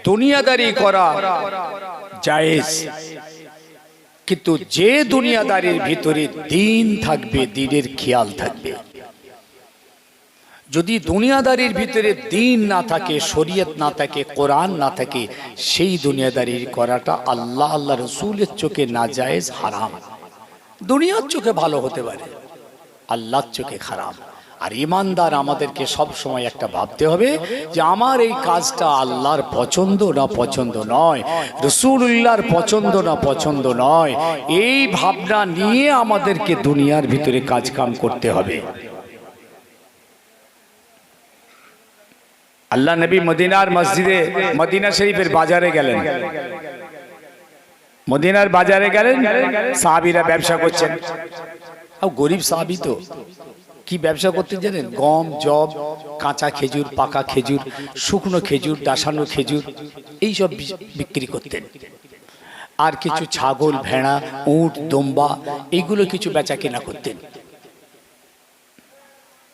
দুনিয়াদারি করা জায়েজ, কিন্তু যে দুনিয়াদারির ভিতরে দিন থাকবে, দিনের খেয়াল থাকবে। যদি দুনিয়াদারির ভিতরে দিন না থাকে, শরীয়ত না থাকে, কোরআন না থাকে, সেই দুনিয়াদারি করাটা আল্লাহ আল্লাহ রসুলের চোখে নাজায়েজ, হারাম। দুনিয়ার চোখে ভালো হতে পারে, আল্লাহর চোখে খারাপ। আর ইমানদার আমাদেরকে সব সময় একটা ভাবতে হবে যে আমার এই কাজটা আল্লাহর পছন্দ না পছন্দ নয়, রাসূলুল্লাহর পছন্দ না পছন্দ নয়। এই ভাবনা নিয়ে আমাদেরকে দুনিয়ার ভিতরে কাজ কাম করতে হবে। আল্লাহ নবী মদিনার মসজিদে, মদিনা শরীফের বাজারে গেলেন। মদিনার বাজারে গেলেন, সাহাবীরা ব্যবসা করছেন। গরিব সাহাবী তো কি ব্যবসা করতে জানেন? গম, জব, কাঁচা খেজুর, পাকা খেজুর, শুকনো খেজুর, ডাসানো খেজুর, এইসব বিক্রি করতেন। আর কিছু ছাগল, ভেড়া, উট, দম্বা, এইগুলো কিছু বেচা কেনা করতেন।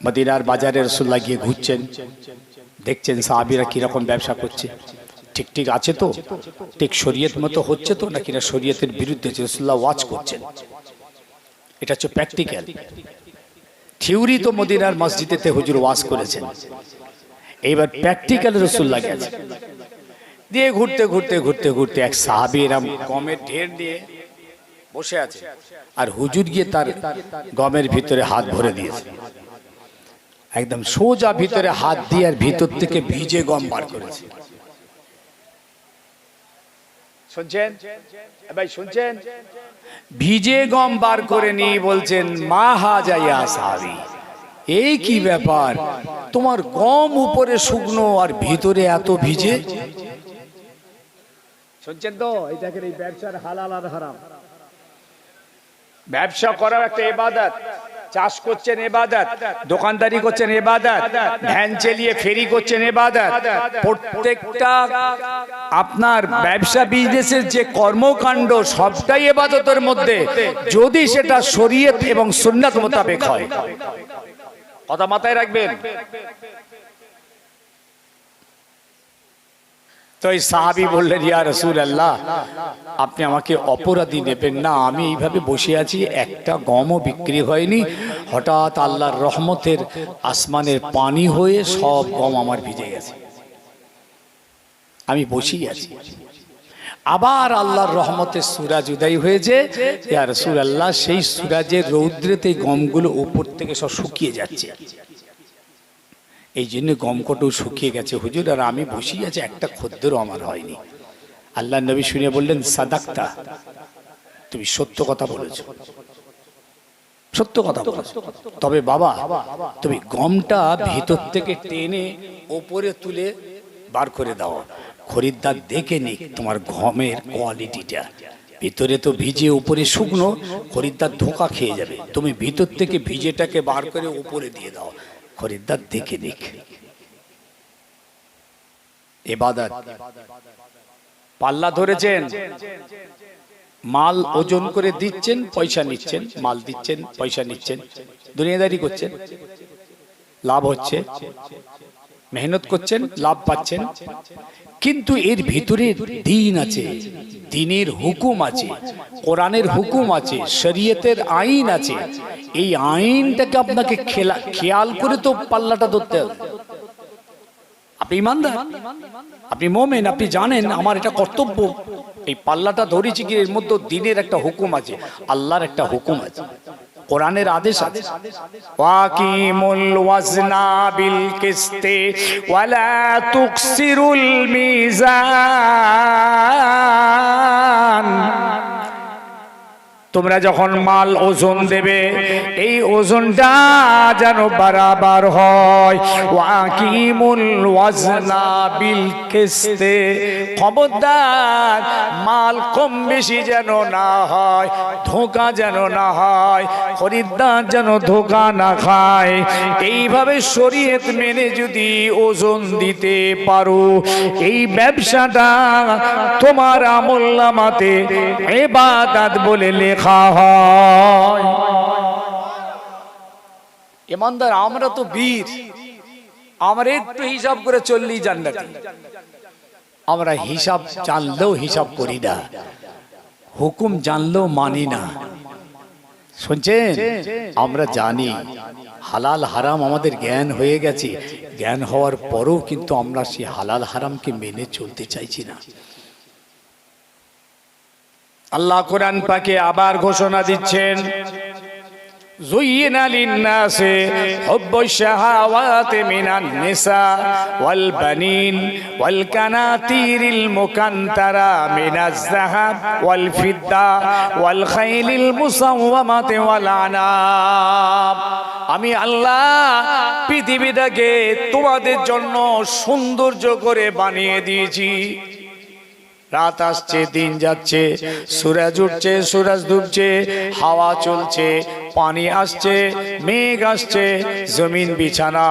মদিনার বাজারে রাসূলুল্লাহ গিয়ে ঘুরছেন, দেখছেন সাহাবীরা কিরকম ব্যবসা করছে। ঠিক ঠিক আছে তো, ঠিক শরীয়ত মতো হচ্ছে তো, নাকি না শরীয়তের বিরুদ্ধে? রাসূলুল্লাহ ওয়াজ করছেন। এটা হচ্ছে প্র্যাকটিক্যাল। থিওরি তো মদিনার মসজিদেতে হুজুর ওয়াজ করেছেন, এইবার প্র্যাকটিক্যাল রাসূলুল্লাহ গেছে। দিয়ে ঘুরতে ঘুরতে ঘুরতে ঘুরতে এক সাহাবী এরকম গমের ঢের নিয়ে বসে আছে, আর হুজুর গিয়ে তার গমের ভিতরে হাত ভরে দিয়েছে। একদম সোজা ভিতরে হাত দিয়ে আর ভিতর থেকে ভিজে গম বার করেছে। শুনছেন ভাই, শুনছেন? ভিজে গম বার করে নিয়ে বলছেন, মা হাজা ইয়া সাহাবী, এই কি ব্যাপার, তোমার গম উপরে শুকনো আর ভিতরে এত ভিজে? শুনছেন তো? এই দেখেন, এই ব্যবসার হালাল আর হারাম। ব্যবসা করার একটা ইবাদত, চাষ করছেন ইবাদত, দোকানদারি করছেন ইবাদত, ভ্যান চালিয়ে ফেরি করছেন ইবাদত। প্রত্যেকটা আপনার ব্যবসা বিজনেসের যে কর্মকাণ্ড সবটাই ইবাদতের মধ্যে, যদি সেটা শরীয়ত এবং সুন্নাত মোতাবেক হয়। কথা মাথায় রাখবেন। তো এই সাহাবী বললেন, ইয়া রাসূলুল্লাহ, আপনি আমাকে অপরাধী নেবেন না, আমি এইভাবে বসে আছি, একটা গমও বিক্রি হয়নি, হঠাৎ আল্লাহর রহমতের আসমানের পানি হয়ে সব গম আমার ভিজে গেছে, আমি বসেই আছি। আবার আল্লাহর রহমতের সূরাজ উদয় হয়েছে, ইয়া রাসূলুল্লাহ, সেই সূরাজের রৌদ্রেতে গমগুলো উপর থেকে সব শুকিয়ে যাচ্ছে, এই জন্য গমকটু শুকিয়ে গেছে হুজুর, আর আমি বসেই আছি, একটা খদ্দেরও আমার হয়নি। আল্লাহ নবী শুনে বললেন, সাদাক্তা, তুমি সত্য কথা বলেছো, সত্য কথা বলেছো। তবে বাবা, তুমি গমটা ভিতর থেকে টেনে ওপরে তুলে বার করে দাও, খরিদ্দার দেখে নিক তোমার গমের কোয়ালিটিটা। ভিতরে তো ভিজে, উপরে শুকনো, খরিদ্দার ধোঁকা খেয়ে যাবে। তুমি ভিতর থেকে ভিজেটাকে বার করে উপরে দিয়ে দাও, খরিদ্দার দেখে নিক। ইবাদত। পাল্লা ধরেছেন, মাল ওজন করে দিচ্ছেন, পয়সা নিচ্ছেন, মাল দিচ্ছেন, পয়সা নিচ্ছেন, দুনিয়াদারি করছেন, লাভ হচ্ছে, মেহনত করছেন, লাভ পাচ্ছেন। কিন্তু এর ভিতরে দিন আছে, দিনের হুকুম আছে, কোরআনের হুকুম আছে, শরীয়তের আইন আছে। এই আইনটাকে আপনাকে খেয়াল করে তো পাল্লাটা ধরতে হবে। আপনি ইমানদার, আপনি মুমিন, আপনি জানেন আমার এটা কর্তব্য, এই পাল্লাটা ধরেছি কি এর মধ্যে দিনের একটা হুকুম আছে, আল্লাহর একটা হুকুম আছে, কোরআনের আদেশ আছে। ওয়াকিমুল ওয়াজনা বিল কিসতি ওয়ালা তুকসিরুল মিজান। তোমরা যখন মাল ওজন দেবে, এই ওজনটা যেন বরাবর হয়। ওয়াকিমুল ওয়াজনা বিল কিসতি, খবরদার মাল কম বেশি যেন না হয়, ধোঁকা যেন না হয়, খরিদ্দার যেন ধোঁকা না খায়। এইভাবে শরীয়ত মেনে যদি ওজন দিতে পারো, এই ব্যবসাটা তোমার আমলনামাতে ইবাদত বলে লেখা হয়। はい。 ইমানদার, আমরা তো বীর, আমরা একটু হিসাব করে চললেই জান্নাতি। আমরা হিসাব জানলেও হিসাব করি না, হুকুম জানলেও মানি না। শুনছেন? আমরা জানি হালাল হারাম, আমাদের জ্ঞান হয়ে গেছে, জ্ঞান হওয়ার পরেও কিন্তু আমরা সেই হালাল হারামকে মেনে চলতে চাইছি না। আল্লাহ কোরআন পাকে আবার ঘোষণা দিচ্ছেন, যুয়িনা লিন-নাসি হুব্বুশ শাহাওয়াতি মিনান নিসা ওয়াল বানিন ওয়াল কানাতিরিল মুকান্তারা মিনাজ যাহাব ওয়াল ফিদ্দা ওয়াল খাইলিল মুসাওয়ামাতি ওয়াল আনাম। আমি আল্লাহ পৃথিবীটাকে তোমাদের জন্য সৌন্দর্য করে বানিয়ে দিয়েছি। রাত আসছে, দিন যাচ্ছে, সূরজ উঠছে, সূরজ ডুবছে, হাওয়া চলছে, পানি আসছে, মেঘ আসছে, জমিন বিছানা,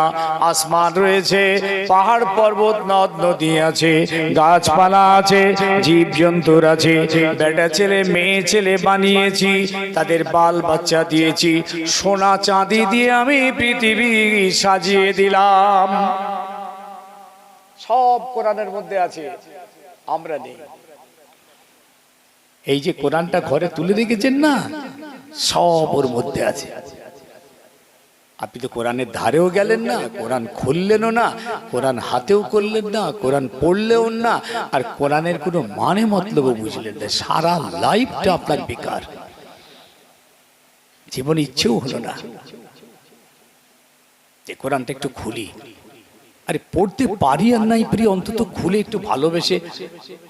আসমান রয়েছে, পাহাড় পর্বত নদ নদী আছে, গাছপালা আছে, জীব জন্তুর আছে, বেটা ছেলে মেয়ে ছেলে বানিয়েছি, তাদের বাল বাচ্চা দিয়েছি, সোনা চাঁদি দিয়ে আমি পৃথিবী সাজিয়ে দিলাম। সব কোরআনের মধ্যে আছে, আমরা নেই। এই যে কোরআনটা ঘরে তুলে রেখেছেন না, সব ওর মধ্যে আছে। আপনি তো কোরআনের ধারেও গেলেন না, কোরআন খুললেনও না, কোরআন হাতেও করলেন না, কোরআন পড়লেও না, আর কোরআনের কোনো মানে মতলবও বুঝলেন না। সারা লাইফটা আপনার বেকার, জীবন ইচ্ছেও হলো না যে কোরআনটা একটু খুলি। আরে পড়তে পারি আর নাই প্রিয়, অন্তত খুলে একটু ভালোবেসে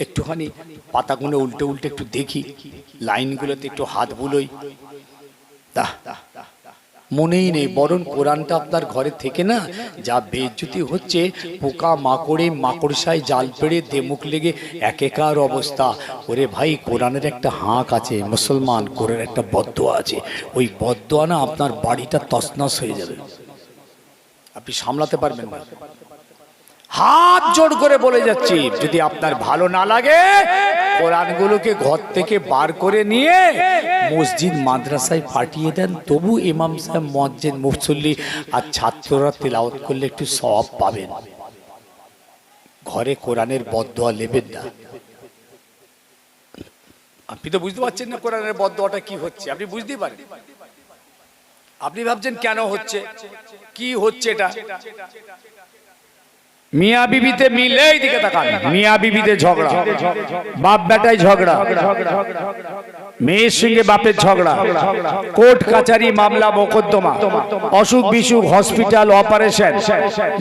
একটুখানি পাতাগুলো উল্টে উল্টে একটু দেখি, লাইনগুলোতে একটু হাত বুলোই, মনেই নেই। বরং কোরআনটা আপনার ঘরে থেকে না যা বেইজ্জতি হচ্ছে, পোকা মাকড়ে মাকড়সায় জাল পেড়ে দেমুখ লেগে একেকার অবস্থা। ওরে ভাই, কোরআনের একটা হাঁক আছে, মুসলমান, কোরআনের একটা বদদোয়া আছে, ওই বদদোয়া না আপনার বাড়িটা তছনছ হয়ে যাবে, আপনি সামলাতে পারবেন না। হাত জোড় করে বলে যাচ্ছি, যদি আপনার ভালো না লাগে কোরআনগুলোকে ঘর থেকে বার করে নিয়ে মসজিদ মাদ্রাসায় পাঠিয়ে দেন, তবু ইমাম সাহেব, মুয়াজ্জিন, মুসল্লি আর ছাত্ররা তেলাওয়াত করলে একটু সওয়াব পাবেন। ঘরে কোরআনের বদদোয়া নেবেন না। আপনি তো বুঝতে পারছেন না কোরআনের বদদোয়াটা কি হচ্ছে, আপনি বুঝতেই পারেন। আপনি ভাবছেন কেন হচ্ছে, কি হচ্ছে এটা। মিয়া বিবিতে মিলে, এইদিকে তাকান, মিয়া বিবিতে ঝগড়া, বাপ বেটায় ঝগড়া, মেয়ের সঙ্গে বাপের ঝগড়া, কোর্ট কাচারি মামলা মোকদ্দমা, অসুখ বিসুখ, হসপিটাল, অপারেশন,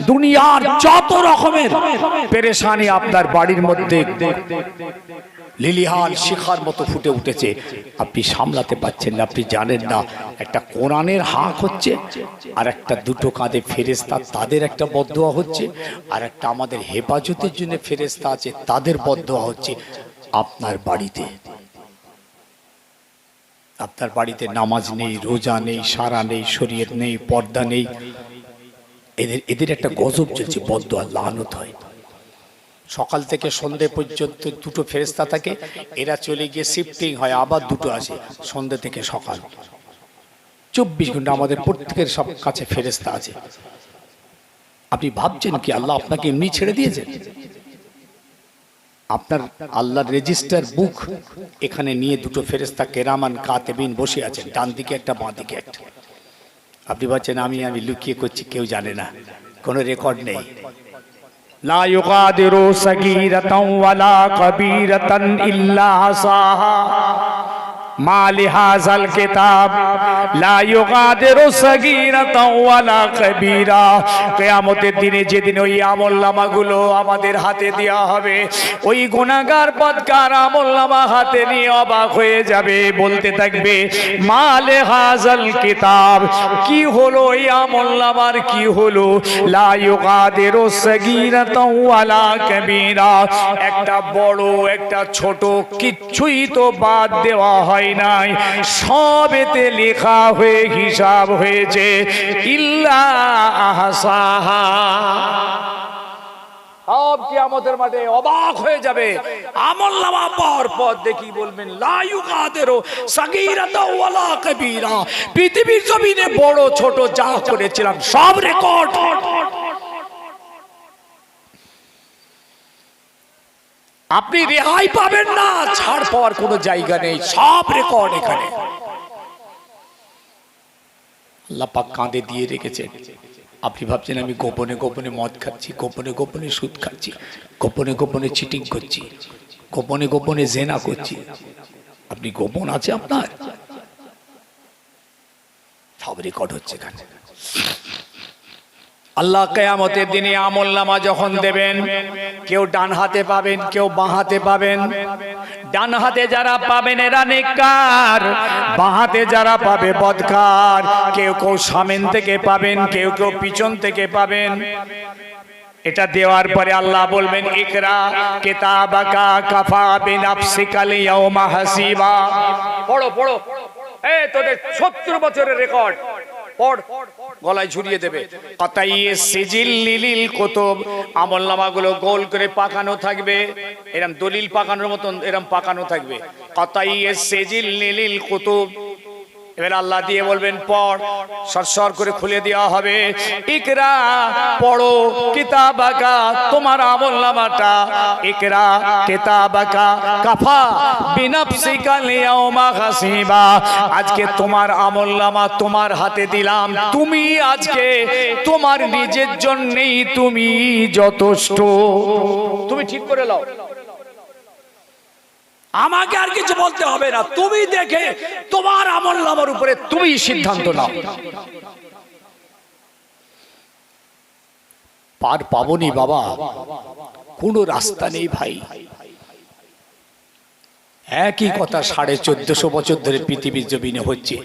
দুনিয়ার যত রকমের পেরেশানি আপনার বাড়ির মধ্যে লিলিহান শিখার মতো ফুটে উঠেছে, আপনি সামলাতে পারছেন না, আপনি জানেন না। একটা কোরআনের হাঁক হচ্ছে, আর একটা দুটো কাঁধে ফেরেশতা, তাদের একটা বদদোয়া হচ্ছে, আর একটা আমাদের হেফাজতের জন্য ফেরেশতা আছে, তাদের বদদোয়া হচ্ছে। আপনার বাড়িতে, আপনার বাড়িতে নামাজ নেই, রোজা নেই, সারা নেই, শরীয়ত নেই, পর্দা নেই, এদের একটা গজব চলছে, বদদোয়া, লানত হয়। সকাল থেকে সন্ধ্যে পর্যন্ত দুটো ফেরেশতা থাকে, এরা চলে গিয়ে শিফটিং হয়, আবার দুটো আসে, সন্ধ্যে থেকে সকাল 24 ঘন্টা আমাদের প্রত্যেকের সব কাছে ফেরেশতা আছে। আপনি ভাবছেন কি আল্লাহ আপনাকে এমনি ছেড়ে দিয়েছেন? আপনার আল্লাহর রেজিস্টার বুক এখানে নিয়ে দুটো ফেরেশতা কেরামান কাতেবিন বসে আছেন, ডান দিকে একটা, বাঁ দিকে একটা। আপনি ভাবছেন আমি লুকিয়ে করছি, কেউ জানে না, কোনো রেকর্ড নেই। লা ইউগাদিরু সাগীরাতান ওয়ালা কাবীরাতান ইল্লা হাসাহা মা লিহাযাল কিতাব লা ইউগাদিরু সাগীরাতান ওয়ালা কাবীরা। কিয়ামতের দিনে যেদিন ওই আমলনামাগুলো আমাদের হাতে দেওয়া হবে, ওই গুনাহগার বদকার আমলনামা হাতে নিয়ে অবাক হয়ে যাবে, বলতে থাকবে মা লিহাযাল কিতাব, কি হলো এই আমলনামার, কি হলো? লা ইউগাদিরু সাগীরাতান ওয়ালা কাবীরা, একটা বড় একটা ছোট কিচ্ছুই তো বাদ দেওয়া হয় নাই, সবেতে লেখা হয়ে হিসাব হয়েছে। ইল্লা আহসাহা। সব কিয়ামতের মাঠে অবাক হয়ে যাবে, আমলনামা পাওয়ার পর দেখি বলবেন লা ইউগাদিরু সাগীরাতান ওয়ালা কাবীরা, পৃথিবীর জমিনে বড় ছোট যা করেছিলাম সব রেকর্ড। আপনি রেহাই পাবেন না, ছাড় পাওয়ার কোনো জায়গা নেই, সব রেকর্ড এখানে। আল্লাহ পাক কাঁধে দিয়ে রেখেছেন। আপনি ভাবছেন আমি গোপনে গোপনে মদ খাচ্ছি, গোপনে গোপনে সুদ খাচ্ছি, গোপনে গোপনে চিটিং করছি, গোপনে গোপনে জেনা করছি। আপনি গোপন আছে আপনার, সব রেকর্ড হচ্ছে এখানে। আল্লাহ কিয়ামতের দিনে আমলনামা যখন দেবেন, কেউ ডান হাতে পাবেন, কেউ বাঁ হাতে পাবেন। ডান হাতে যারা পাবেন এরা নেককার, বাঁ হাতে যারা পাবে বদকার। কেউ কেউ সামনে থেকে পাবেন, কেউ কেউ পিছন থেকে পাবেন। এটা দেওয়ার পরে আল্লাহ বলবেন ইকরা কিতাবাকা কাফা বিনাফসিকাল ইয়াউমা হাসিবা। পড়ো পড়ো, এই তোদের 70 বছরের রেকর্ড পড়, গলায় ঝুলিয়ে দেবে। কাতাইয়ে সিজিল লিলিল কুতুব, আমলনামাগুলো গোল করে পাকানো থাকবে, এরকম দলিল পাকানোর মতন এরকম পাকানো থাকবে। কাতাইয়ে সিজিল লিলিল কুতুব। এবার আল্লাহ দিয়ে বলবেন পড়, সরসর করে খুলে দেওয়া হবে। ইকরা, পড়ো, কিতাবাকা, তোমার আমলনামাটা। ইকরা কিতাবাকা কাফা বিনাফসিকাল ইয়াউমা হাসিবা। আজকে তোমার আমলনামা তোমার হাতে দিলাম, তুমি আজকে তোমার নিজের জন্যই তুমি যথেষ্ট। তুমি ঠিক করে নাও, আমাকে আর কিছু বলতে হবে না। তুমি দেখে তোমার আমলনামার উপরে তুমি সিদ্ধান্ত নাও। পার পাবনি বাবা, কোনো রাস্তা নেই ভাই। একই কথা 1450 বছর ধরে পৃথিবীর জমিনে হচ্ছে।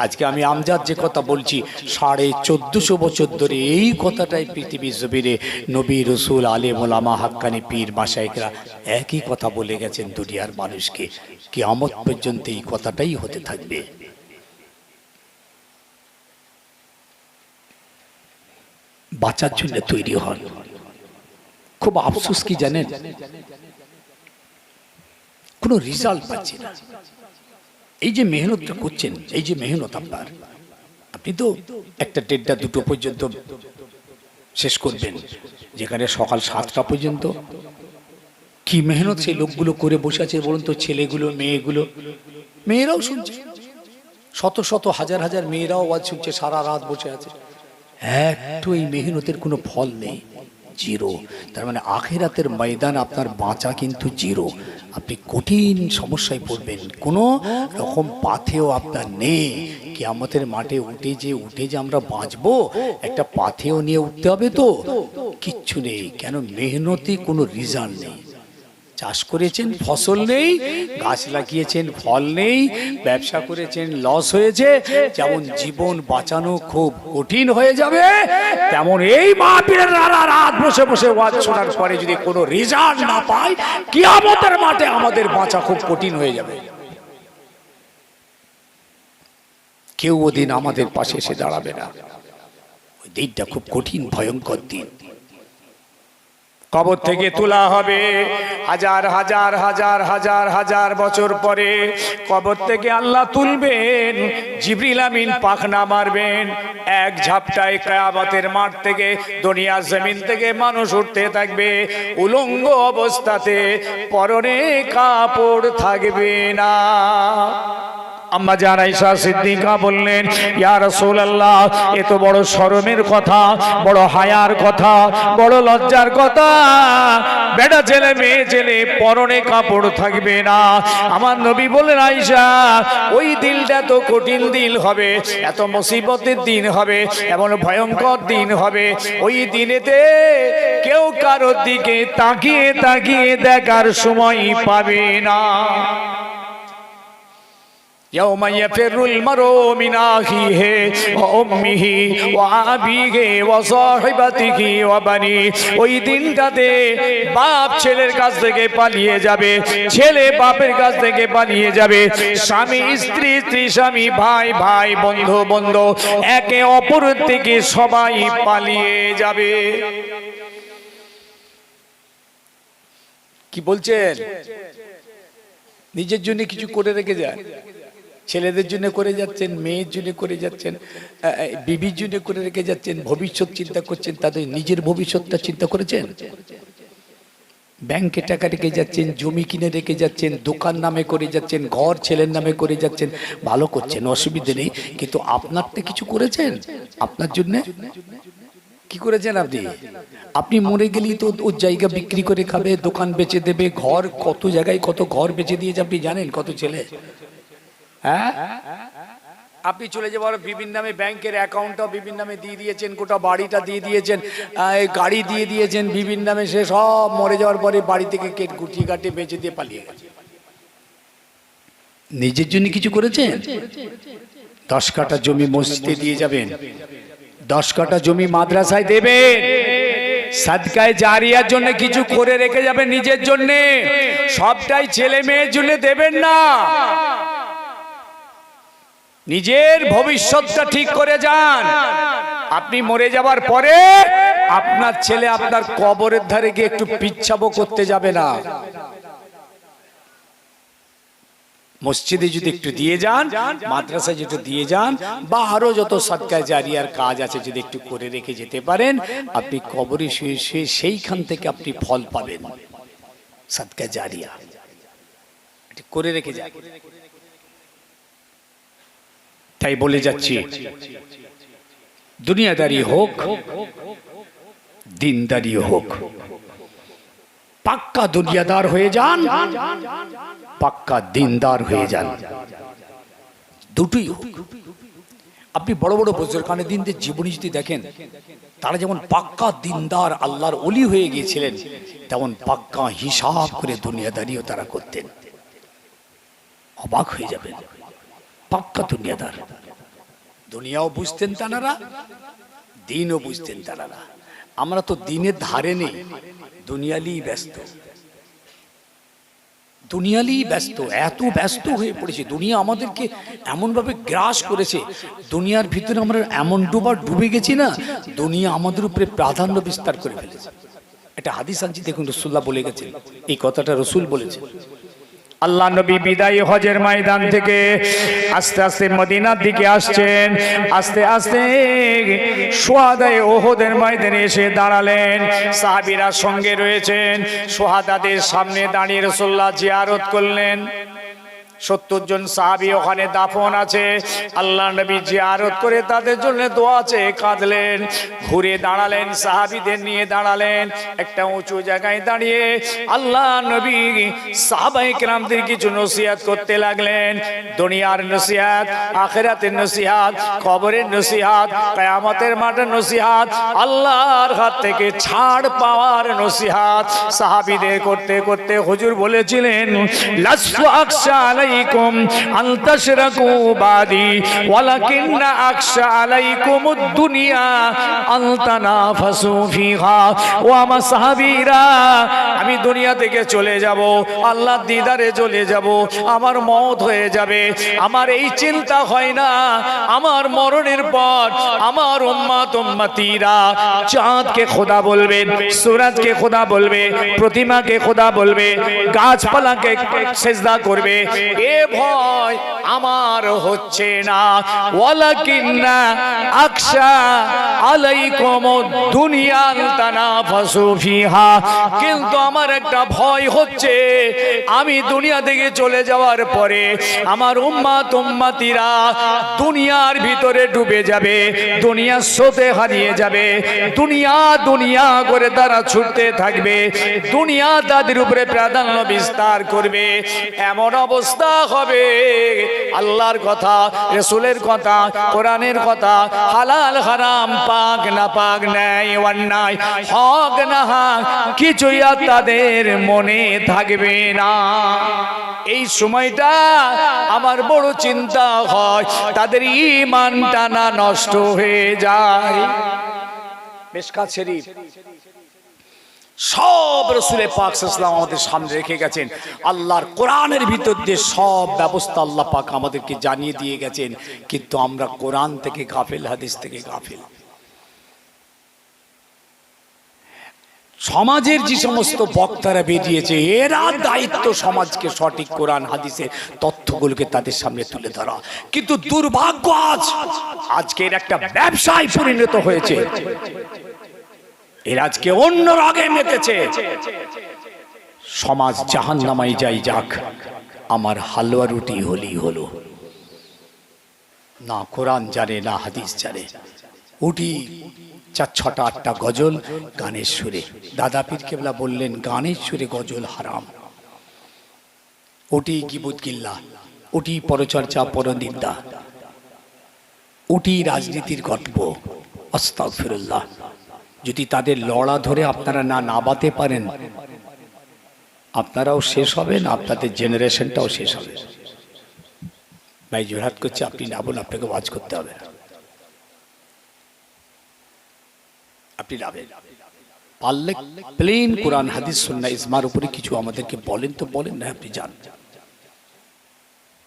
আজকে আমি আমজাদ যে কথা বলছি, 1450 বছর ধরে এই কথাটাই পৃথিবীর জমিনে নবী রসুল আলেম ওলামা হাক্কানি পীর মাশায়েখরা একই কথা বলে গেছেন দুনিয়ার মানুষকে। কিয়ামত পর্যন্ত এই কথাটাই হতে থাকবে। বাঁচার জন্য তৈরি হন। খুব আফসোস কি জানেন, কোনো রেজাল্ট পাচ্ছি না। এই যে মেহনতটা করছেন, এই যে মেহনত আপনার, আপনি তো 1টা 1:30 2টো পর্যন্ত শেষ করবেন, যেখানে সকাল 7টা পর্যন্ত। কি মেহনত সেই লোকগুলো করে বসে আছে বলুন তো, ছেলেগুলো, মেয়েগুলো। মেয়েরাও শুনছে, শত শত হাজার হাজার মেয়েরাও আওয়াজ শুনছে, সারা রাত বসে আছে। একটু এই মেহনতের কোনো ফল নেই, জিরো। তার মানে আখিরাতের ময়দান আপনার বাঁচা কিন্তু জিরো। আপনি কঠিন সমস্যায় পড়বেন, কোনো রকম পাথেও আপনার নেই। কিয়ামতের মাঠে উঠে যে আমরা বাঁচবো, একটা পাথেও নিয়ে উঠতে হবে তো, কিচ্ছু নেই। কেন? মেহনতি কোনো রেজাল্ট নেই। চাষ করেছেন, ফসল নেই, গাছ লাগিয়েছেন, ফল নেই, ব্যবসা করেছেন, লস হয়েছে। যেমন জীবন বাঁচানো খুব কঠিন হয়ে যাবে, তেমন এই মাহফিলের সারা রাত বসে বসে ওয়াজ শোনার পরে যদি কোনো রেজাল্ট না পাই, কিয়ামতের মাঠে আমাদের বাঁচা খুব কঠিন হয়ে যাবে। কেউ ওদিন আমাদের পাশে এসে দাঁড়াবে না। ওই দিনটা খুব কঠিন, ভয়ঙ্কর দিন। কবর থেকে তোলা হবে হাজার হাজার হাজার হাজার হাজার বছর পরে। কবর থেকে আল্লাহ তুলবেন, জিবরিল আমিন পাখনা মারবেন, এক ঝাপটায় কিয়ামতের মাঠ থেকে, দুনিয়া জমিন থেকে মানুষ উঠতে থাকবে উলঙ্গ অবস্থাতে, পরনে কাপড় থাকবে না। আম্মা জান আয়েশা সিদ্দিকা বললেন, ইয়া রাসূলুল্লাহ, এ তো বড় শরমের কথা, বড় হায়ার কথা, বড় লজ্জার কথা। বেটা ছেলে মেয়ে ছেলে পরনে কাপড় থাকবে না। আমার নবী বললেন, আয়েশা, ওই দিনটা তো কঠিন দিন হবে, এত মুসিবতের দিন হবে, এমন ভয়ঙ্কর দিন হবে। ওই দিনেতে কেউ কারোর দিকে তাকিয়ে তাকিয়ে দেখার সময় পাবে না। يوم يفر المرء من أخيه وأمه وأبيه وصاحبته وبنيه। ওই দিনটাতে বাপ ছেলের কাছ থেকে পালিয়ে যাবে, ছেলে বাপের কাছ থেকে পালিয়ে যাবে, স্বামী স্ত্রী, স্ত্রী স্বামী, ভাই ভাই, বন্ধু বন্ধু, একে অপরের থেকে সবাই পালিয়ে যাবে। কি বলছেন? নিজের জন্য কিছু করে রেখে যায়, ছেলেদের জন্য করে যাচ্ছেন, মেয়ের জন্য করে যাচ্ছেন, বিবির জন্য করে রেখে যাচ্ছেন, ভবিষ্যৎ চিন্তা করছেন। তাদের নিজের ভবিষ্যৎটা চিন্তা করেছেন? ব্যাংকে টাকা রেখে যাচ্ছেন, জমি কিনে রেখে যাচ্ছেন, দোকান নামে করে যাচ্ছেন, ঘর ছেলের নামে করে যাচ্ছেন, ভালো করছেন, অসুবিধে নেই। কিন্তু আপনারটা কিছু করেছেন আপনার জন্য? কি করেছেন আপনি? আপনি মরে গেলেই তো ওর জায়গা বিক্রি করে খাবে, দোকান বেচে দেবে, ঘর কত জায়গায় কত ঘর বেচে দিয়েছে আপনি জানেন? কত ছেলে, হ্যাঁ, আপনি চলে যাবার বিভিন্ন নামে ব্যাংকের অ্যাকাউন্টটাও বিভিন্ন নামে দিয়ে দিয়েছেন, গোটা বাড়িটা দিয়ে দিয়েছেন, গাড়ি দিয়ে দিয়েছেন বিভিন্ন নামে, সে সব মরে যাওয়ার পরে বাড়ি থেকে কেট গুটি কাটে বেঁচে দিয়ে পালিয়ে গেছে। নিজের জন্য কিছু করেছেন? 10 কাঠা জমি মসজিদে দিয়ে যাবেন, 10 কাঠা জমি মাদ্রাসায় দেবেন, সাদকায়ে জারিয়ার জন্য কিছু করে রেখে যাবেন নিজের জন্য, সবটাই ছেলে মেয়ের জন্য দেবেন না। নিজের ভবিষ্যৎটা ঠিক করে যান। আপনি মরে যাবার পরে আপনার ছেলে আপনার কবরের ধারে গিয়ে একটু পিচ্ছাবো করতে যাবে না। মসজিদে যদি একটু দিয়ে যান, মাদ্রাসায় যদি দিয়ে যান, বা আরো যত সাদকায়ে জারিয়ার কাজ আছে যদি একটু করে রেখে যেতে পারেন, আপনি কবরে শুয়ে শুয়ে সেইখান থেকে আপনি ফল পাবেন। সাদকায়ে জারিয়া করে রেখে যান। তাই বলে যাচ্ছি, দুনিয়াদারি হোক দিনদারি হোক, পাক্কা দুনিয়াদার হয়ে যান, পাক্কা দিনদার হয়ে যান, দুটোই হোক। আপনি বড় বড় বুজুর্গানে দিনদের জীবনী যদি দেখেন, তারা যেমন পাক্কা দিনদার আল্লাহর ওলি হয়ে গিয়েছিলেন, তেমন পাক্কা হিসাব করে দুনিয়াদারিও তারা করতেন। অবাক হয়ে যাবেন, পাক্কা দুনিয়াদার। দুনিয়াও বুঝতেন তারা, দিনও বুঝতেন তারা। আমরা তো দিনের ধারে নেই, দুনিয়ালি ব্যস্ত, দুনিয়ালি ব্যস্ত, এত ব্যস্ত হয়ে পড়েছে। দুনিয়া আমাদেরকে এমনভাবে গ্রাস করেছে, দুনিয়ার ভিতরে আমরা এমন ডুবে গেছি না, দুনিয়া আমাদের উপরে প্রাধান্য বিস্তার করে ফেলেছে। একটা হাদিস আনছি দেখুন, রাসূলুল্লাহ বলে গেছেন, এই কথাটা রাসূল বলেছেন। আল্লাহ নবী বিদায়ী হজের ময়দান থেকে আস্তে আস্তে মদিনার দিকে আসছেন, আস্তে আস্তে শুহাদায়ে উহুদের ময়দানে এসে দাঁড়ালেন। সাহাবীরা সঙ্গে রয়েছেন, শুহাদাদের সামনে দাঁড়িয়ে রাসূলুল্লাহ জিয়ারত করলেন। 70 জন সাহাবী ওখানে দাফন আছে। আল্লাহ নবী জিয়ারত করে তাদের জন্য দোয়া চেয়ে কাঁদলেন। ঘুরে দাঁড়ালেন, সাহাবীদের নিয়ে দাঁড়ালেন একটা উঁচু জায়গায় দাঁড়িয়ে আল্লাহ নবী সাহাবায়ে কেরামদের কিছু নসিহত করতে লাগলেন। দুনিয়ার নসিহত, আখিরাতের নসিহত, কবরের নসিহত, কিয়ামতের মাঠের নসিহত, আল্লাহর হাত থেকে ছাড় পাওয়ার নসিহত সাহাবীদের করতে করতে হুজুর বলেছিলেন, লাসু আকশা আলাইকুম আন তাশরাকু বাদি ওয়ালাকিন্না আকশা আলাইকুমুদ দুনিয়া আন তানাফাসু ফিহা। ও আমার সাহাবীরা, আমি দুনিয়া থেকে চলে যাব, আল্লাহর দিদারে চলে যাব, আমার মওত হয়ে যাবে, আমার এই চিন্তা হয় না আমার মরণের পর আমার উম্মত উম্মতিরা চাঁদকে খোদা বলবে, সূরজকে খোদা বলবে, প্রতিমাকে খোদা বলবে, গাছপালাকে সিজদা করবে, এ ভয় আমার হচ্ছে না। ওয়ালাকিন্না আকশা আলাইকুমুদ দুনিয়া তানাফাসু ফিহা, কিন্তু আমার একটা ভয় হচ্ছে, আমি দুনিয়া থেকে চলে যাওয়ার পরে আমার উম্মত উম্মতিরা দুনিয়ার ভিতরে ডুবে যাবে, দুনিয়ার স্রোতে হারিয়ে যাবে, দুনিয়া দুনিয়া করে তারা ছুটতে থাকবে, দুনিয়া তাদের উপরে প্রাধান্য বিস্তার করবে। এমন অবস্থা হবে, আল্লাহর কথা, রাসূলের কথা, কোরআনের কথা, হালাল হারাম, পাক না পাক, ন্যায় অন্যায়, হক না হক, কিছুই আর তাদের মনে থাকবে না। এই সময়টা আমার বড় চিন্তা হয়, তাদের ঈমানটা না নষ্ট হয়ে যায়। মিশকাত শরীফ সব রাসূলে পাক সাল্লাল্লাহু আলাইহি ওয়াসাল্লাম আমাদের সামনে রেখে গেছেন। আল্লাহর কোরআনের ভিতর দিয়ে সব ব্যবস্থা আল্লাহ পাক আমাদেরকে জানিয়ে দিয়ে গেছেন, কিন্তু আমরা কোরআন থেকে গাফিল, হাদিস থেকে গাফিল। সমাজের যে সমস্ত বক্তারা বেরিয়েছে, এরা দায়িত্ব সমাজকে সঠিক কোরআন হাদিসের তথ্যগুলোকে তাদের সামনে তুলে ধরা, কিন্তু দুর্ভাগ্য আজকের একটা ব্যবসায় পরিণত হয়েছে। এর আজকে অন্য রাগে মেতেছে, সমাজ জাহান্নামাই যাই যাক, আমার হালুয়া রুটি হলেই হলো। না কোরআন জানে না হাদিস জানে, উঠি 4-6-8টা গজল গানের সুরে। দাদা পীর কেবলা বললেন গানের সুরে গজল হারাম। উঠি গিবুত গিল্লা, উঠি পরচর্চা পরনিন্দা, উঠি রাজনীতির গল্প, আস্তাগফিরুল্লাহ। যদি তাদের লড়া ধরে আপনারা না নাবাতে পারেন, আপনারাও শেষ হবেন, আপনাদের জেনারেশনটাও শেষ হবে। ভাই জোরহাট করছে, আপনি নাবুন, আপনাকে ওয়াজ করতে হবে, আপনি নাবেন। পারলে প্লেন কোরআন হাদিস সুন্নাহ ইজমার উপরে কিছু আমাদেরকে বলেন তো বলেন, না আপনি জান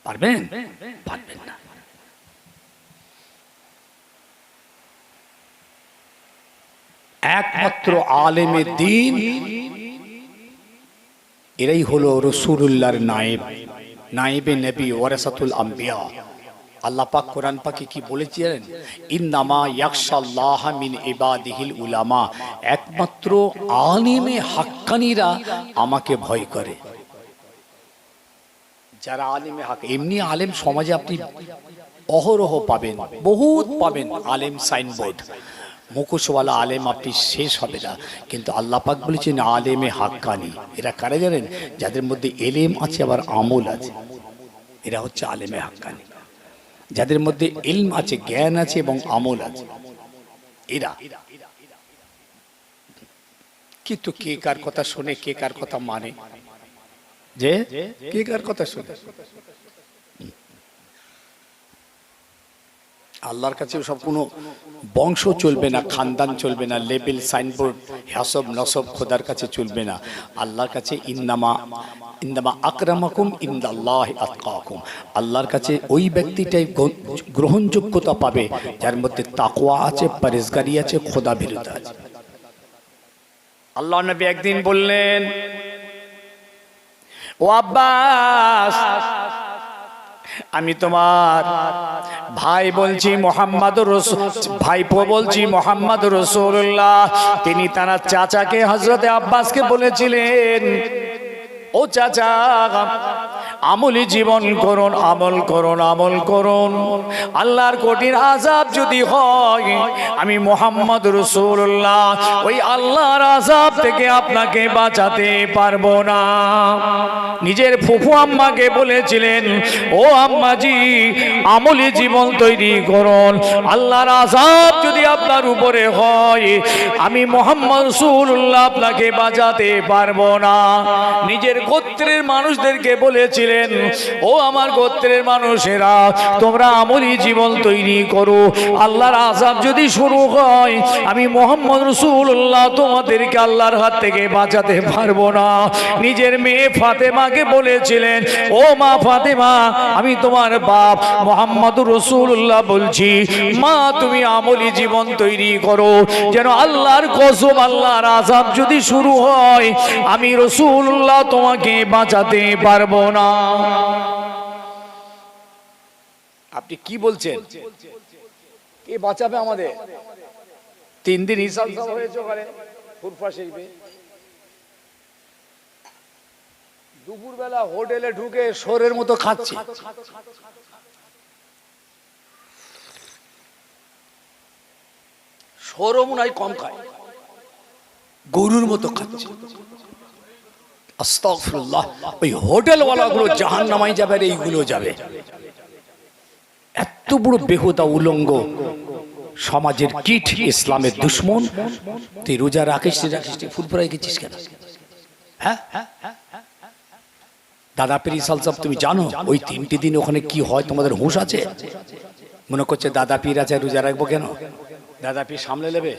পারবেন, পারবেন না। একমাত্র আলেমে দ্বীন এরাই হলো রাসূলুল্লাহর নায়েব, নায়েবে নবী, ওয়ারাসাতুল আম্বিয়া। আল্লাহ পাক কোরআন পাকে কি বলেছিলেন? ইন্নামা ইয়াখশাল্লাহ মিন ইবাদিহিল উলামা, একমাত্র আলেমে হাক্কানীরা আমাকে ভয় করে। যারা আলেমে হক, এমনি আলেম সমাজে আপনি অহরহ পাবেন, বহুত পাবেন আলেম সাইনবোর্ড, মুখোশওয়ালা আলেম আপনি শেষ হবে না। কিন্তু আল্লাহ পাক বলেছেন আলেমে হাক্কানি। এরা কারা জানেন? যাদের মধ্যে এলেম আছে আবার আমল আছে, এরা হচ্ছে আলেমে হাক্কানি। যাদের মধ্যে ইলম আছে, জ্ঞান আছে এবং আমল আছে, এরা। কিন্তু কে কার কথা শুনে, কে কার কথা মানে, যে কে কার কথা শুনে? আল্লাহর কাছে সব কোনো বংশ চলবে না, খানদান চলবে না, লেবেল সাইনবোর্ড হাসব নসব খোদার কাছে চলবে না। আল্লাহর কাছে ইন্নামা আকরামাকুম ইনদাল্লাহি আতকাকুম, আল্লাহর কাছে ওই ব্যক্তিটাই গ্রহণযোগ্যতা পাবে যার মধ্যে তাকওয়া আছে, পরহেজগারি আছে, খোদা ভীরুতা আছে। আল্লাহ নবী একদিন বললেন, ও আব্বাস, আমি তোমার ভাই বলছি মুহাম্মাদুর রাসূল, ভাইপো বলছি মুহাম্মাদুর রাসূলুল্লাহ। তিনি তার চাচাকে হযরতে আব্বাসকে বলেছিলেন, ও চাচা, আমলি জীবন করুন, আমল করুন, আমল করুন। আল্লাহর কঠিন আযাব যদি হয়, আমি মুহাম্মদ রাসূলুল্লাহ ওই আল্লাহর আযাব থেকে আপনাকে বাঁচাতে পারবো না। নিজের ফুফু আম্মাকে বলেছিলেন, ও আম্মাজি, আমলি জীবন তৈরি করুন, আল্লাহর আযাব যদি আপনার উপরে হয়, আমি মুহাম্মদ রাসূলুল্লাহ আপনাকে বাঁচাতে পারবো না। নিজের গোত্রের মানুষদেরকে বলেছিলেন, ও আমার গোত্রের মানুষেরা, তোমরা আমলি জীবন তৈরি করো, আল্লাহর আযাব যদি শুরু হয়, আমি মুহাম্মদ রাসূলুল্লাহ তোমাদেরকে আল্লাহর হাত থেকে বাঁচাতে পারবো না। নিজের মেয়ে ফাতেমাকে বলেছিলেন, ও মা ফাতেমা, আমি তোমার বাপ মুহাম্মদুর রাসূলুল্লাহ বলছি, মা তুমি আমলি জীবন তৈরি করো, যেন আল্লাহর কসম আল্লাহর আযাব যদি শুরু হয়, আমি রাসূলুল্লাহ তোমাকে বাঁচাতে পারবো না। আপনি কি বলছেন? কে বাঁচাবে আমাদের? 3 দিন হিসাব হয়েছে ওখানে ফুরফা শরীফে। দুপুরবেলা হোটেলে ঢুকে শোরের মতো খাচ্ছে। শোরও মনে হয় কম খায়, গরুর মতো খাচ্ছে। আস্তাগফিরুল্লাহ। ওই হোটেলওয়ালাগুলো জাহান্নামায় যাবে আর এইগুলো যাবে। এত বড় বেহুদা উলঙ্গ সমাজের কীট, ইসলামের দুশ্মন। তুই রোজা রাখিস ফুরফুরাই গেছিস কেন? হ্যাঁ, দাদা পীর ইসাল সাহেব, তুমি জানো ওই 3টি দিন ওখানে কি হয়? তোমাদের হুঁশ আছে? মনে করছে দাদা পীর আছে, রোজা রাখবো কেন? দাদা পীর সামলে নেবে?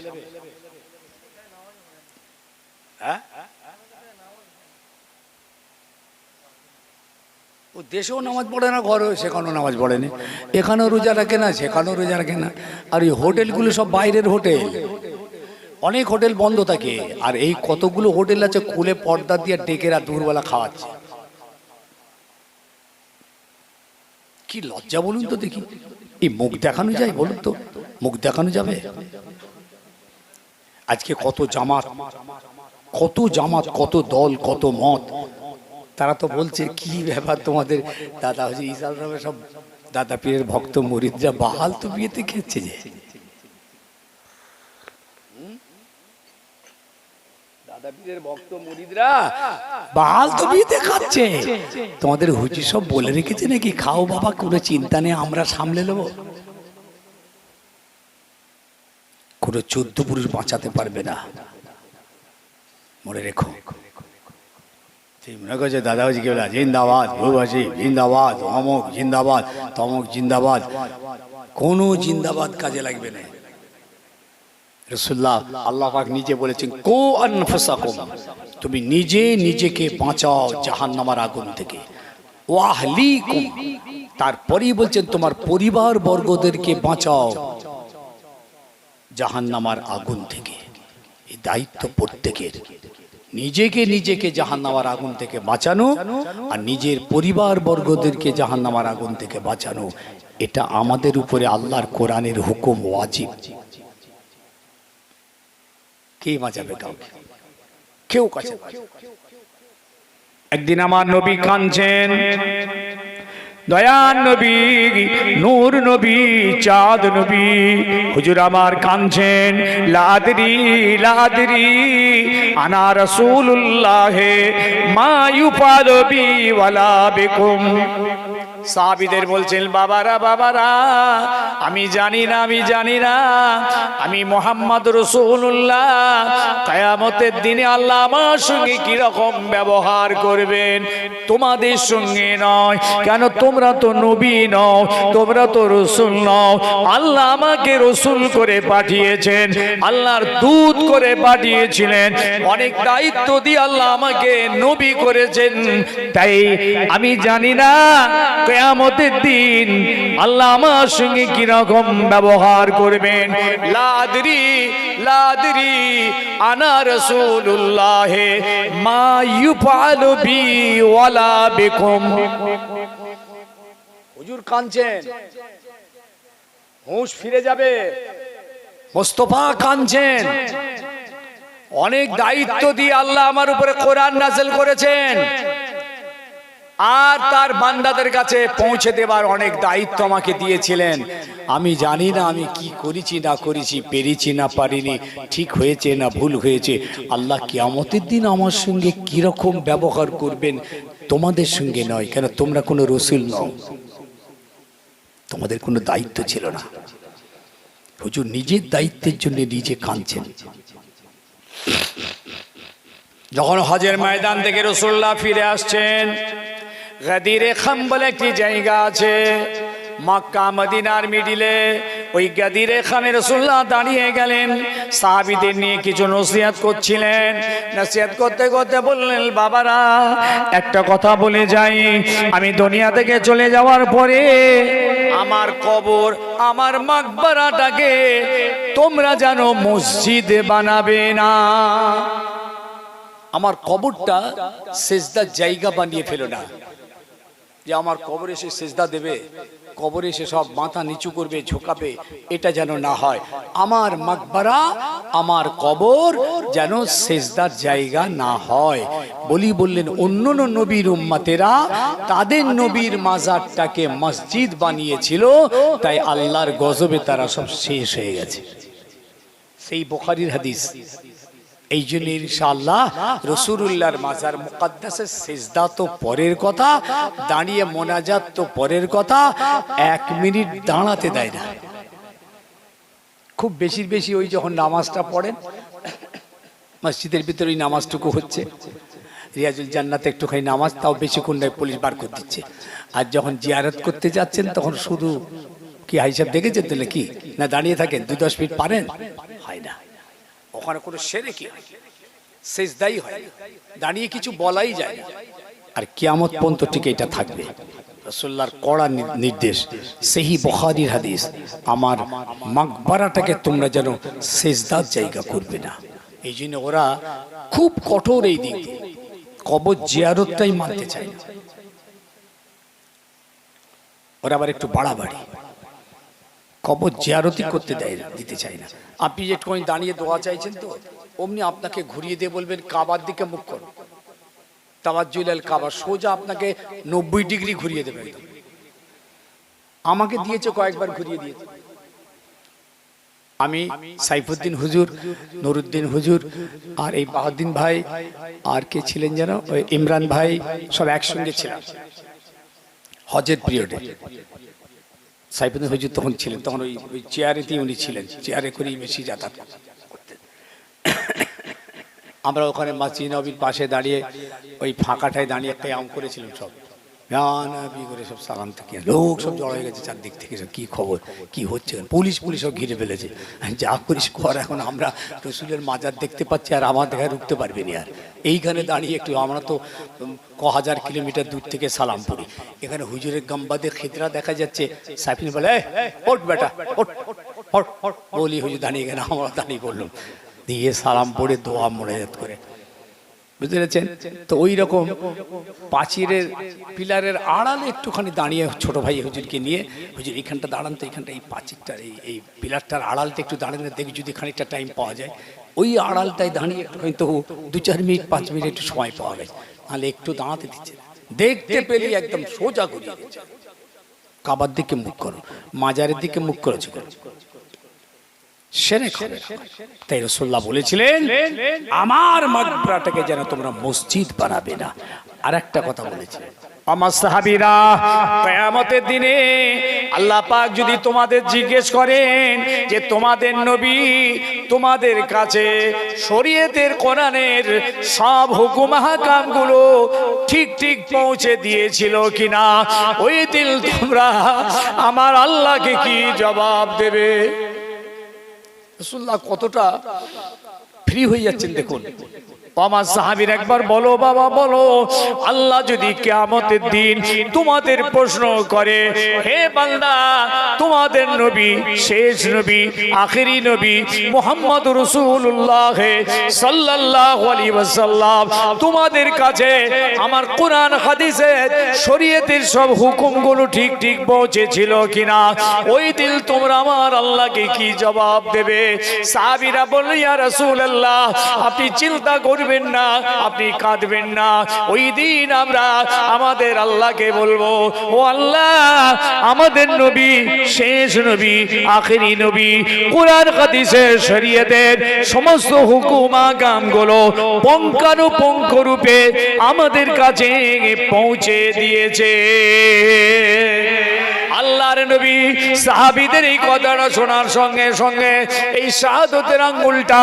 হ্যাঁ, ও দেশেও নামাজ পড়ে না, ঘরেও সেখানেও নামাজ পড়ে না, এখানেও রোজা রাখে না, সেখানেও রোজা রাখে না। আর এই হোটেলগুলো সব বাইরের হোটেল, অনেক হোটেল বন্ধ থাকে। আর এই কতগুলো হোটেল আছে খুলে পর্দা দিয়ে ডেকে রাত দুপুরবেলা খাওয়াচ্ছে। কি লজ্জা বলুন তো দেখি। এই মুখ দেখানো যায় বলুন তো? মুখ দেখানো যাবে? আজকে কত জামাত কত জামাত, কত দল, কত মত। তারা তো বলছে কি ব্যাপার তোমাদের দাদা হচ্ছে ইসাল সাহেবের সব দাদা পীরের ভক্ত মুরিদরা বাহাল তো বিয়েতে খেচ্ছে যে। দাদা পীরের ভক্ত মুরিদরা বাহাল তো বিয়েতে খাচ্ছে। তোমাদের হুজুর সব বলে রেখেছে নাকি খাও বাবা, কোনো চিন্তা নেই, আমরা সামলে নেবো। কোনো 14 পুরুষ বাঁচাতে পারবে না, মনে রেখো। মনে করছে দাদা হচ্ছে কি বলে জিন্দাবাদ ভূবাসী জিন্দাবাদ, অমুক জিন্দাবাদ, তমুক জিন্দাবাদ, কোনো জিন্দাবাদ কাজে লাগবে না। রাসূলুল্লাহ আল্লাহ পাক নিজে বলেছেন কো আনফুসাকুম, তুমি নিজে নিজেকে বাঁচাও জাহান্নামের আগুন থেকে, ওয়া আহলিকুম, তারপরেই বলছেন তোমার পরিবার বর্গদেরকে বাঁচাও জাহান্নামের আগুন থেকে। এই দায়িত্ব প্রত্যেকের, নিজেকে জাহান্নামের আগুন থেকে বাঁচানো আর নিজের পরিবার বর্গদেরকে জাহান্নামের আগুন থেকে বাঁচানো, এটা আমাদের উপরে আল্লাহর কোরআনের হুকুম, ওয়াজিব। কে বাঁচাবে কাউকে? কেউ কাছে। একদিন আমার নবী কাঁদছেন, দয়ার নবী, নূর নবী, চাঁদ নবী, হুজুর আমার কাঁদছেন। লাদরি লাদরি আনা রাসূলুল্লাহ মা ইউফালু বি ওয়ালা বিকুম। সাহাবীদের বলছেন বাবারা বাবারা, আমি জানি না, আমি জানি না, আমি মুহাম্মদ রাসূলুল্লাহ কিয়ামতের দিনে আল্লাহ আমার সঙ্গে কি রকম ব্যবহার করবেন, তোমাদের সঙ্গে নয়। কেন? তোমরা তো নবী নও, তোমরা তো রাসূল নও। আল্লাহ আমাকে রাসূল করে পাঠিয়েছেন, আল্লাহর দূত করে পাঠিয়েছিলেন, অনেক দায়িত্ব দিয়ে আল্লাহ আমাকে নবী করেছেন। তাই আমি জানি না কিয়ামতের দিন আল্লাহ আমার সঙ্গে কি রকম ব্যবহার করবেন। লাদরি লাদরি আনা রাসূলুল্লাহ মা ইউফালু বি ওয়ালা বিকুম। হুজুর কাঁদছেন, হুঁশ ফিরে যাবে। মুস্তাফা কাঁদছেন, অনেক দায়িত্ব দিয়ে আল্লাহ আমার উপরে কোরআন নাযিল করেছেন, আর তার বান্দাদের কাছে পৌঁছে দেবার অনেক দায়িত্ব আমাকে দিয়েছিলেন। আমি জানি না আমি কি করেছি না করেছি, পেরেছি না পারিনি, ঠিক হয়েছে না ভুল হয়েছে। আল্লাহ কিয়ামতের দিন আমার সঙ্গে কিরকম ব্যবহার করবেন তোমাদের সঙ্গে নয়। কেন? তোমরা কোনো রাসূল নও, তোমাদের কোনো দায়িত্ব ছিল না। হুজুর নিজের দায়িত্বের জন্য নিজে কাঁদছেন। যখন হজের ময়দান থেকে রাসূলুল্লাহ ফিরে আসছেন, গাদিরে খাম বলে একটি জায়গা আছে মক্কা মদিনার মিডিলে, ওই গাদিরে খামে রাসূলুল্লাহ দাঁড়িয়ে গেলেন, সাহাবীদের নিয়ে কিছু নসিহত করছিলেন। নসিহত করতে করতে বললেন বাবারা একটা কথা বলে যাই, আমি দুনিয়া থেকে চলে যাওয়ার পরে আমার কবর, আমার মাকবারাটাকে তোমরা যেন মসজিদ বানাবে না। আমার কবরটা সেজদার জায়গা বানিয়ে ফেলো না, যে আমার কবরে এসে সেজদা দেবে, কবরে এসে সব মাথা নিচু করবে, ঝোঁকাবে, এটা যেন না হয়। আমার মাকবারা, আমার কবর যেন সেজদার জায়গা না হয়। বললেন অন্য নবীর উম্মতেরা তাদের নবীর মাজারটাকে মসজিদ বানিয়েছিল, তাই আল্লাহর গজবে তারা সব শেষ হয়ে গেছে। সেই বুখারীর হাদিস। এই জন্য ইনশাআল্লাহ রাসূলুল্লাহর মাজার মুকদ্দাসের সিজদা তো পরের কথা, দাঁড়িয়ে মোনাজাত তো পরের কথা, 1 মিনিট দাঁড়াতে দেয় না। খুব বেশি ওই যখন নামাজটা পড়েন মসজিদের ভিতরে, ওই নামাজটুকু হচ্ছে রিয়াজুল জান্নাতে একটুখানি নামাজ, তাও বেশিক্ষণ নয়, পুলিশ বার করে দিচ্ছে। আর যখন জিয়ারত করতে যাচ্ছেন তখন শুধু কি হিসাব দেখেছেন তাহলে কি না দাঁড়িয়ে থাকেন 2-10 মিনিট পারেন, হয় না। ওখানে কোনো শিরকি সিজদাই হয়, দাঁড়িয়ে কিছু বলাই যায় না। আর কিয়ামত পর্যন্ত ঠিক এটা থাকবে। রাসূলুল্লাহর কড়া নির্দেশ, সহি বুখারীর হাদিস, আমার মাকবারাটাকে তোমরা যেন সিজদার জায়গা করবে না। এই জন্য ওরা খুব কঠোর এই দিক দিয়ে, কবর জিয়ারতটাই মানতে চায় না। ওরা আবার একটু বাড়াবাড়ি, কবর জিয়ারতই করতে দিতে চায় না। আপনি যে একটু দাঁড়িয়ে দোয়া চাইছেন তো অমনি আপনাকে ঘুরিয়ে দিয়ে বলবেন কাবার দিকে মুখ করো, তাওয়াজ্জুল কাবা, সোজা আপনাকে 90 ডিগ্রি ঘুরিয়ে দেবে একদম। আমাকে দিয়েছে, কয়েকবার ঘুরিয়ে দিয়েছে। আমি সাইফুদ্দিন হুজুর, নুরুদ্দিন হুজুর, আর এই বাহাউদ্দিন ভাই, আর কে ছিলেন যেন, ওই ইমরান ভাই, সব একসঙ্গে ছিলাম হজের পিরিয়ডে। সাইফুদ্দিন হুজুর তখন ছিলেন, তখন ওই চেয়ারেতেই উনি ছিলেন, চেয়ারে করেই বেশি যাতায়াত করতেন। আমরা ওখানে মসজিদ নববীর পাশে দাঁড়িয়ে ওই ফাঁকাটায় দাঁড়িয়ে একটা আম করেছিলাম, সব করে সব সালাম থেকে লোক সব জড়ো হয়ে গেছে চারদিক থেকে, সব কি খবর, কি হচ্ছে, পুলিশও ঘিরে ফেলেছে। যা করিস কর, এখন আমরা রসুলের মাজার দেখতে পাচ্ছি আর আমার দেখায় রুখতে পারবি না। আর এইখানে দাঁড়িয়ে একটু, আমরা তো হাজার কিলোমিটার দূর থেকে সালাম পড়ি, এখানে হুজুরের গাম্বাদে খিদরা দেখা যাচ্ছে। সাইফিন বলে ওঠ বেটা ওঠ, বলি হুজুর দাঁড়িয়ে গেল, আমরা দাঁড়িয়ে পড়লাম, দিয়ে সালাম পড়ে দোয়া মোনাজাত করে, বুঝতে পেরেছেন তো। ওই রকম পাঁচিরের পিলারের আড়ালে একটুখানি দাঁড়িয়ে ছোট ভাই হুজুরকে নিয়ে, হুজুর এইখানটা দাঁড়ান তো, এইখানটা এই পাঁচিরটার এই পিলারটার আড়ালটা একটু দাঁড়ানো, দেখি যদি খানিকটা টাইম পাওয়া যায়। ওই আড়ালটায় দাঁড়িয়ে একটুখানি তবু 2-4 মিনিট 5 মিনিট একটু সময় পাওয়া গেছে, তাহলে একটু দাঁড়াতে দিচ্ছে। দেখতে পেলে একদম সোজা ঘুরিয়ে দিচ্ছে, কাবার দিকে মুখ করো, মাজারের দিকে মুখ করেছে। তাই রাসূলুল্লাহ বলেছিলেন আমার মাকবরাটাকে যেন তোমরা মসজিদ বানাবে না। আর একটা কথা বলেছিলেন, আমার সাহাবীরা কিয়ামতের দিনে আল্লাহ পাক যদি তোমাদের জিজ্ঞেস করেন যে তোমাদের নবী তোমাদের কাছে শরীয়তের কোরআনের সব হুকুম আহকামগুলো ঠিক ঠিক পৌঁছে দিয়েছিল কিনা, ওই দিন তোমরা আমার আল্লাহকে কি জবাব দেবে? রাসূলুল্লাহ কতটা ফ্রি হয়ে যাচ্ছেন দেখুন। আমার সাহাবীর একবার বলো বাবা বলো, আল্লাহ যদি কিয়ামতের দিন তোমাদের প্রশ্ন করে, হে বান্দা তোমাদের নবী শেষ নবী আখেরি নবী মুহাম্মদুর রাসূলুল্লাহ সাল্লাল্লাহু আলাইহি ওয়াসাল্লাম তোমাদের কাছে আমার কোরআন হাদিসের শরীয়তের সব হুকুমগুলো ঠিক ঠিক পৌঁছেছিল কিনা, ওই দিন তোমরা আমার আল্লাহকে কি জবাব দেবে? সাহাবীরা বলল ইয়া রাসূলুল্লাহ আপনি চিন্তা করবেন না, আপনি কাঁদবেন না, ওই দিন আমরা আমাদের আল্লাহকে বলবো ও আল্লাহ আমাদের নবী শেষ নবী আখেরি নবী কুরআন হাদিসের শরীয়তের সমস্ত হুকুম আহকামগুলো পুঙ্খানুপুঙ্খ রূপে আমাদের কাছে পৌঁছে দিয়েছে। আল্লাহর নবী সাহাবীদের এই কথাটা শোনার সঙ্গে সঙ্গে এই শাহাদাতের আঙ্গুলটা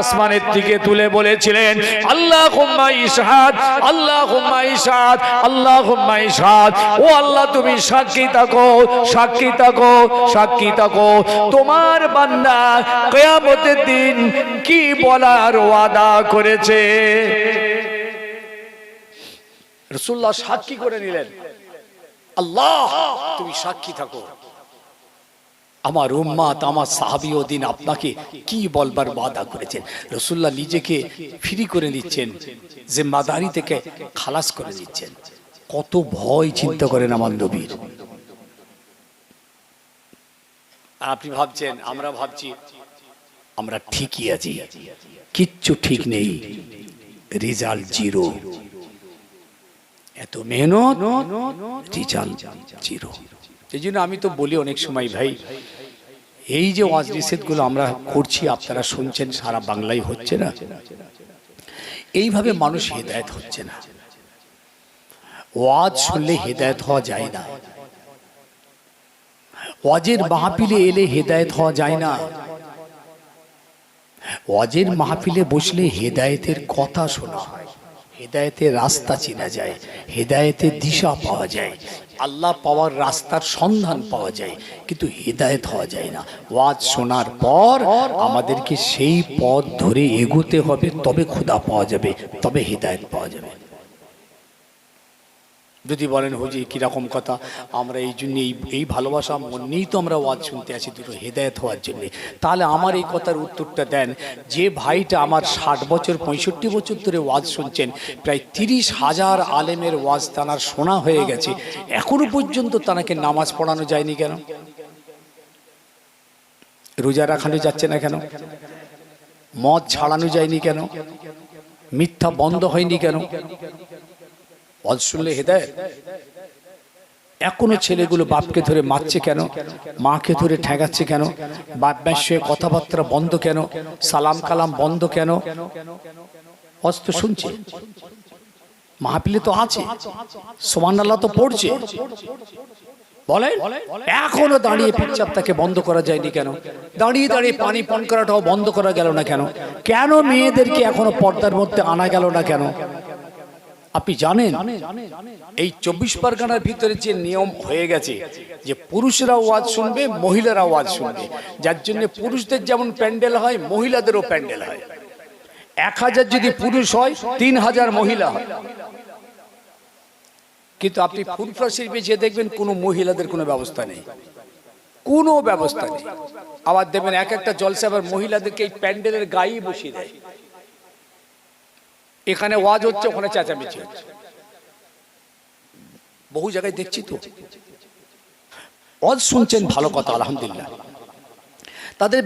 আসমানের দিকে তুলে বলেছিলেন আল্লাহুম্মা ইশহাদ আল্লাহুম্মা ইশহাদ আল্লাহুম্মা ইশহাদ, ও আল্লাহ তুমি সাক্ষী থাকো সাক্ষী থাকো সাক্ষী থাকো, তোমার বান্দা কিয়ামতের দিন কি বলার ওয়াদা করেছে। রাসূলুল্লাহ সাক্ষী করে নিলেন, আল্লাহ তুমি সাক্ষী থাকো আমার উম্মত আমার সাহাবী ওদিন আপনাকে কি বলবার ওয়াদা করেছেন। রাসূলুল্লাহ নিজেকে ফ্রি করে নিচ্ছেন, জিম্মাদারি থেকে খালাস করে নিচ্ছেন। কত ভয় চিন্তা করেন আমার নবীর। আপনি ভাবছেন আমরা ভাবছি আমরা ঠিকই আছি, কিচ্ছু ঠিক নেই, রেজাল্ট জিরো। এত মেহনত রেজাল্ট জিরো। এই জন্য আমি তো বলি অনেক সময় ভাই, এই যে ওয়াজ নিষেধগুলো আমরা করছি আপনারা শুনছেন সারা বাংলায় হচ্ছে না, এইভাবে মানুষ হেদায়েত হচ্ছে না। ওয়াজ শুনলে হেদায়েত হওয়া যায় না, ওয়াজের মাহফিলে এলে হেদায়েত হওয়া যায় না, ওয়াজের মাহফিলে বসলে হেদায়েতের কথা শোনা হয়, হেদায়েতের রাস্তা চেনা যায়, হেদায়েতের দিশা পাওয়া যায়, আল্লাহ পাওয়ার রাস্তার সন্ধান পাওয়া যায়, কিন্তু হেদায়েত হওয়া যায় না। ওয়াজ শোনার পর আমাদেরকে সেই পথ ধরে এগোতে হবে, তবে খোদা পাওয়া যাবে, তবে হেদায়েত পাওয়া যাবে। যদি বলেন হুজুর কিরকম কথা, আমরা এই জন্য এই ভালোবাসা মন নিয়েই তো আমরা ওয়াজ শুনতে আসি, দুটো হেদায়েত হওয়ার জন্য। তাহলে আমার এই কথার উত্তরটা দেন, যে ভাইটা আমার 60 বছর 65 বছর ধরে ওয়াজ শুনছেন, প্রায় 30,000 আলেমের ওয়াজ তানার শোনা হয়ে গেছে, এখনো পর্যন্ত তানাকে নামাজ পড়ানো যায়নি কেন? রোজা রাখানো যাচ্ছে না কেন? মদ ছাড়ানো যায়নি কেন? মিথ্যা বন্ধ হয়নি কেন? ওয়াজ শুনলে হেদায়েত। এখনো ছেলেগুলো বাপকে ধরে মারছে কেন? মাকে ধরে ঠেকাচ্ছে কেন? বাপ মায়ের সঙ্গে কথাবার্তা বন্ধ কেন? সালাম কালাম বন্ধ কেন? ওয়াজ তো শুনছে, মাহফিলে তো আছে, সুবহানাল্লাহ তো পড়ছে, বলেন এখনো দাঁড়িয়ে পেচ্ছাপ তাকে বন্ধ করা যায়নি কেন? দাঁড়িয়ে দাঁড়িয়ে পানি পান করাটাও বন্ধ করা গেল না কেন? কেন মেয়েদেরকে এখনো পর্দার মধ্যে আনা গেল না কেন? আপনি জানেন এই 24 পরগনার ভিতরে যে নিয়ম হয়ে গেছে যে পুরুষরা ওয়াজ শুনবে, মহিলারা ওয়াজ শুনবে, যার জন্য পুরুষদের যেমন প্যান্ডেল হয় মহিলাদেরও প্যান্ডেল হয়। 1000 যদি পুরুষ হয় 3000 মহিলা হয়। কিন্তু আপনি ফুরফুরা শরীফে যে দেখবেন কোনো মহিলাদের কোনো ব্যবস্থা নেই, কোনো ব্যবস্থা নেই। আবার দেখবেন এক একটা জলসা আবার মহিলাদেরকে এই প্যান্ডেলের গায়ে বসিয়ে দেয়। এখানে ওয়াজ হচ্ছে, ওখানে চেঁচামেচি হচ্ছে, বহু জায়গায় দেখছি তো। ওয়াজ শুনছেন, ভালো কথা, আলহামদুলিল্লাহ। তাদের